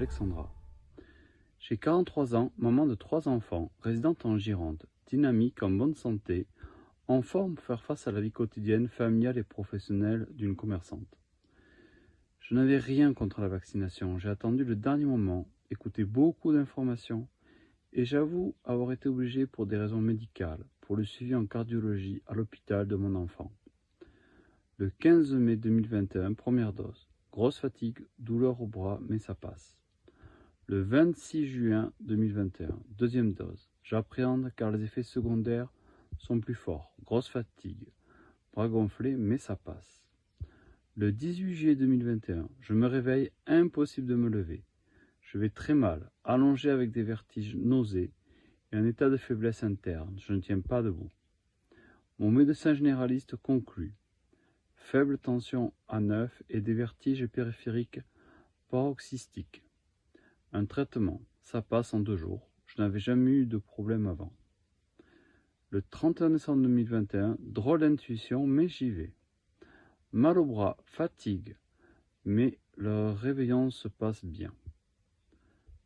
Alexandra. J'ai 43 ans, maman de 3 enfants, résidente en Gironde, dynamique, en bonne santé, en forme pour faire face à la vie quotidienne, familiale et professionnelle d'une commerçante. Je n'avais rien contre la vaccination, j'ai attendu le dernier moment, écouté beaucoup d'informations, et j'avoue avoir été obligé pour des raisons médicales, pour le suivi en cardiologie à l'hôpital de mon enfant. Le 15 mai 2021, première dose. Grosse fatigue, douleur au bras, mais ça passe. Le 26 juin 2021, deuxième dose. J'appréhende car les effets secondaires sont plus forts. Grosse fatigue, bras gonflés, mais ça passe. Le 18 juillet 2021, je me réveille, impossible de me lever. Je vais très mal, allongé avec des vertiges, nausées et un état de faiblesse interne. Je ne tiens pas debout. Mon médecin généraliste conclut. Faible tension à 9 et des vertiges périphériques paroxystiques. Un traitement, ça passe en 2 jours. Je n'avais jamais eu de problème avant. Le 31 décembre 2021, drôle d'intuition, mais j'y vais. Mal au bras, fatigue, mais le réveillon se passe bien.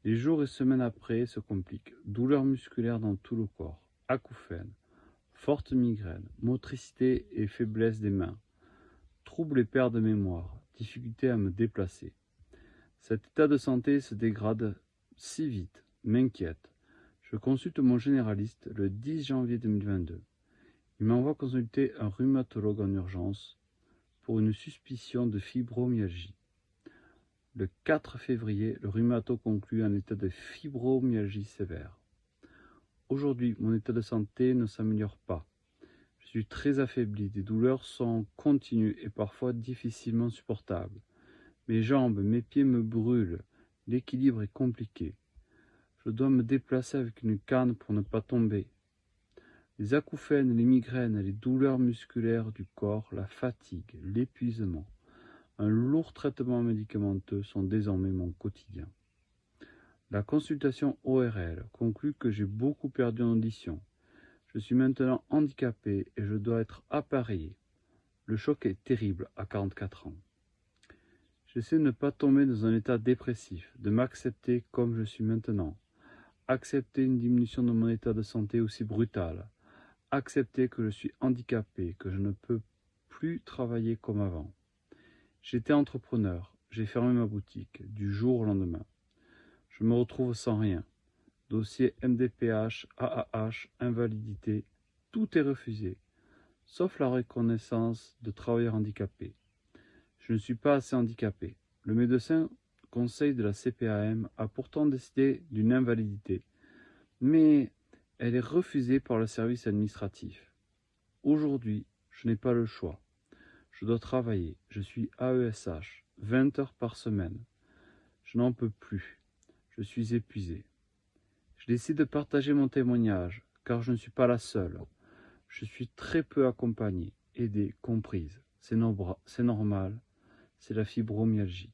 Les jours et semaines après se compliquent. Douleurs musculaires dans tout le corps, acouphènes, forte migraine, motricité et faiblesse des mains. Troubles et perte de mémoire, difficulté à me déplacer. Cet état de santé se dégrade si vite, m'inquiète. Je consulte mon généraliste le 10 janvier 2022. Il m'envoie consulter un rhumatologue en urgence pour une suspicion de fibromyalgie. Le 4 février, le rhumato conclut un état de fibromyalgie sévère. Aujourd'hui, mon état de santé ne s'améliore pas. Je suis très affaibli, des douleurs sont continues et parfois difficilement supportables. Mes jambes, mes pieds me brûlent, l'équilibre est compliqué. Je dois me déplacer avec une canne pour ne pas tomber. Les acouphènes, les migraines, les douleurs musculaires du corps, la fatigue, l'épuisement, un lourd traitement médicamenteux sont désormais mon quotidien. La consultation ORL conclut que j'ai beaucoup perdu en audition. Je suis maintenant handicapé et je dois être appareillé. Le choc est terrible à 44 ans. J'essaie de ne pas tomber dans un état dépressif, de m'accepter comme je suis maintenant. Accepter une diminution de mon état de santé aussi brutale. Accepter que je suis handicapé, que je ne peux plus travailler comme avant. J'étais entrepreneur, j'ai fermé ma boutique du jour au lendemain. Je me retrouve sans rien. Dossier MDPH, AAH, invalidité, tout est refusé, sauf la reconnaissance de travailleur handicapé. Je ne suis pas assez handicapé. Le médecin conseil de la CPAM a pourtant décidé d'une invalidité, mais elle est refusée par le service administratif. Aujourd'hui, je n'ai pas le choix. Je dois travailler, je suis AESH, 20 heures par semaine. Je n'en peux plus, je suis épuisé. Je décide de partager mon témoignage, car je ne suis pas la seule. Je suis très peu accompagnée, aidée, comprise. C'est normal, c'est la fibromyalgie.